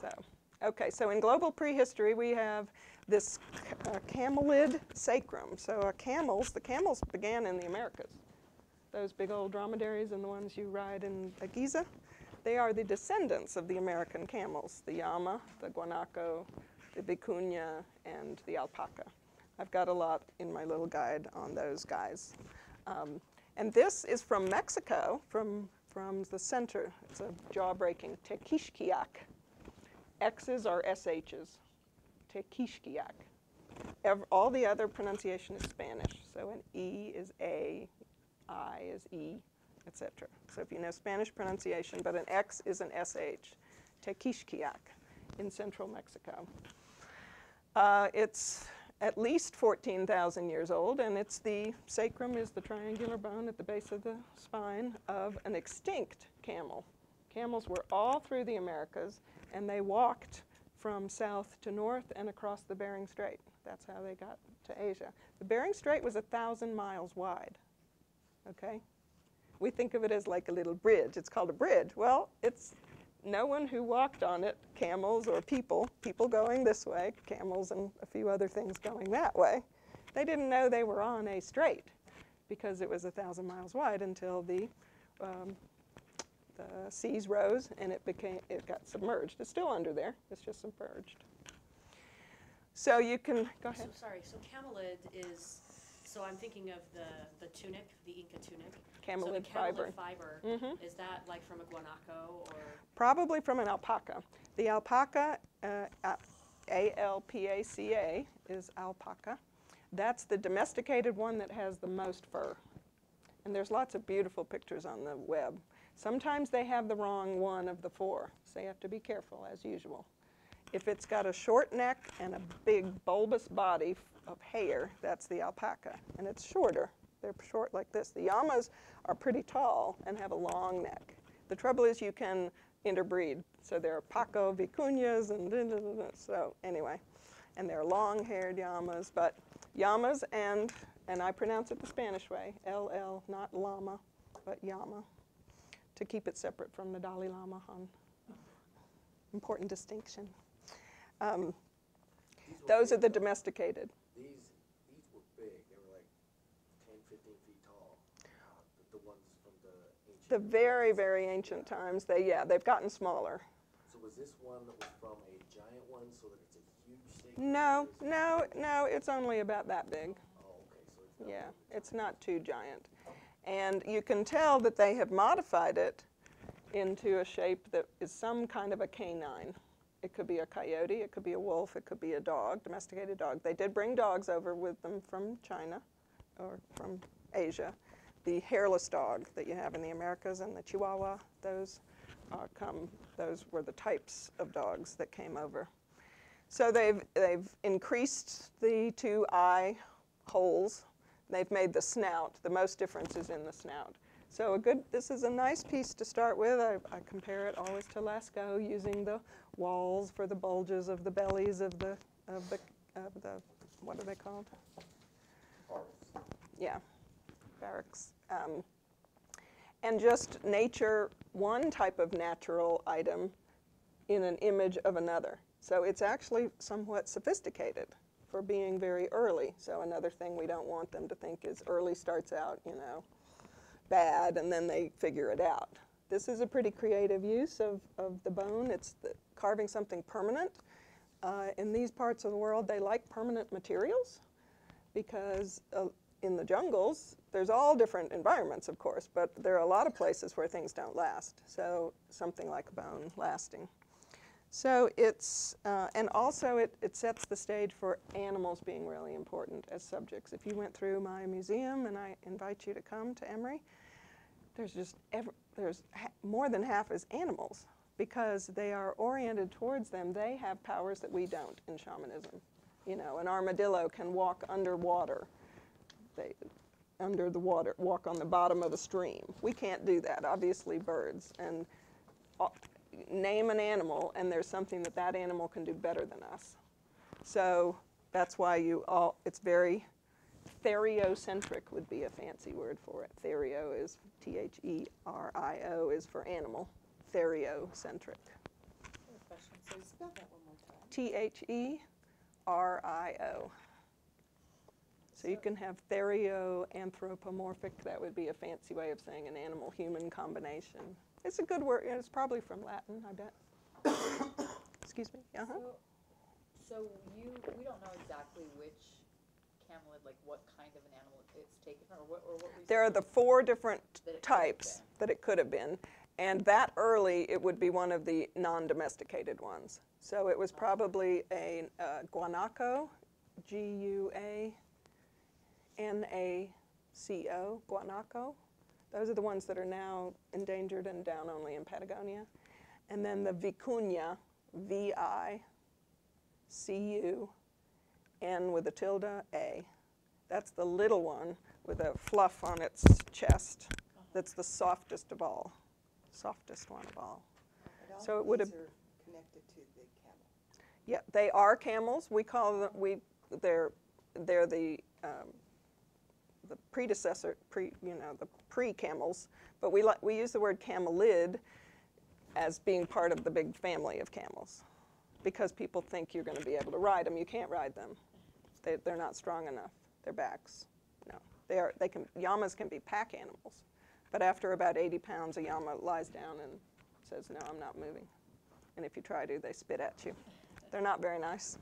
So, okay, so in global prehistory, we have this Camelid Sacrum. So the camels began in the Americas. Those big old dromedaries and the ones you ride in the Giza, they are the descendants of the American camels, the llama, the guanaco, the vicuña, and the alpaca. I've got a lot in my little guide on those guys. And this is from Mexico, from the center. It's a jaw-breaking Tequixquiac. X's are SH's, Tequixquiac. All the other pronunciation is Spanish. So an E is A, I is E, etc. So if you know Spanish pronunciation, but an X is an SH, Tequixquiac in central Mexico. It's at least 14,000 years old, and it's the sacrum is the triangular bone at the base of the spine of an extinct camel. Camels were all through the Americas, and they walked from south to north and across the Bering Strait. That's how they got to Asia. The Bering Strait was 1,000 miles wide, okay? We think of it as like a little bridge. It's called a bridge. Well, it's no one who walked on it, camels or people going this way, camels and a few other things going that way. They didn't know they were on a strait because it was 1,000 miles wide until the seas rose and it got submerged. It's still under there. It's just submerged. So you can go ahead. So sorry. So camelid is. So I'm thinking of the tunic, the Inca tunic. Camelid fiber. Mm-hmm. Is that like from a guanaco or? Probably from an alpaca. The alpaca, A-L-P-A-C-A, is alpaca. That's the domesticated one that has the most fur. And there's lots of beautiful pictures on the web. Sometimes they have the wrong one of the four, so you have to be careful as usual. If it's got a short neck and a big bulbous body of hair, that's the alpaca, and it's shorter. They're short like this. The llamas are pretty tall and have a long neck. The trouble is you can interbreed, so there are Paco, vicuñas, and so anyway. And they're long-haired llamas, but llamas and I pronounce it the Spanish way, L-L, not llama, but llama, to keep it separate from the Dalai Lama. Important distinction. Those are the domesticated. These were big. They were like 10, 15 feet tall. The ones from the ancient. The very, very ancient times. They've gotten smaller. So was this one that was from a giant one, so that it's a huge steak? No. It's only about that big. Oh, okay. So it's it's not too giant, and you can tell that they have modified it into a shape that is some kind of a canine. It could be a coyote, it could be a wolf, it could be a dog, domesticated dog. They did bring dogs over with them from China or from Asia. The hairless dog that you have in the Americas and the Chihuahua, those were the types of dogs that came over. So they've increased the two eye holes. They've made the snout. The most difference is in the snout. So this is a nice piece to start with. I compare it always to Lascaux, using the walls for the bulges of the bellies of the what are they called? barracks. Yeah, barracks. And just nature one type of natural item in an image of another. So it's actually somewhat sophisticated for being very early. So another thing we don't want them to think is early starts out, bad, and then they figure it out. This is a pretty creative use of the bone. It's carving something permanent. In these parts of the world, they like permanent materials because in the jungles, there's all different environments, of course, but there are a lot of places where things don't last. So something like a bone lasting. So it's, and also it sets the stage for animals being really important as subjects. If you went through my museum, and I invite you to come to Emory, there's more than half is animals because they are oriented towards them. They have powers that we don't in shamanism. An armadillo can walk underwater. Under the water, walk on the bottom of a stream. We can't do that, obviously birds. And name an animal, and there's something that animal can do better than us. So that's why it's very theriocentric would be a fancy word for it. Therio is T-H-E-R-I-O is for animal. Theriocentric. Question. So therio. So you can have therio-anthropomorphic. That would be a fancy way of saying an animal-human combination. It's a good word. It's probably from Latin, I bet. Excuse me. Uh-huh. So we don't know exactly which camelid, like what kind of an animal it's taken from, or what There are the 4 different That it could have types been. that it could have been. And that early, it would be one of the non-domesticated ones. So it was probably a guanaco, G-U-A-N-A-C-O, guanaco. Those are the ones that are now endangered and down only in Patagonia. And then the vicuña, V-I-C-U-N with a tilde, A. That's the little one with a fluff on its chest. That's the softest of all, softest one of all. But all So it would have. these are connected to the camel. Yeah, they are camels. We call them. They're the predecessor, the pre-camels. But we use the word camelid as being part of the big family of camels, because people think you're going to be able to ride them. You can't ride them. They're not strong enough. Their backs, no. Llamas can be pack animals, but after about 80 pounds, a llama lies down and says, "No, I'm not moving." And if you try to, they spit at you. They're not very nice.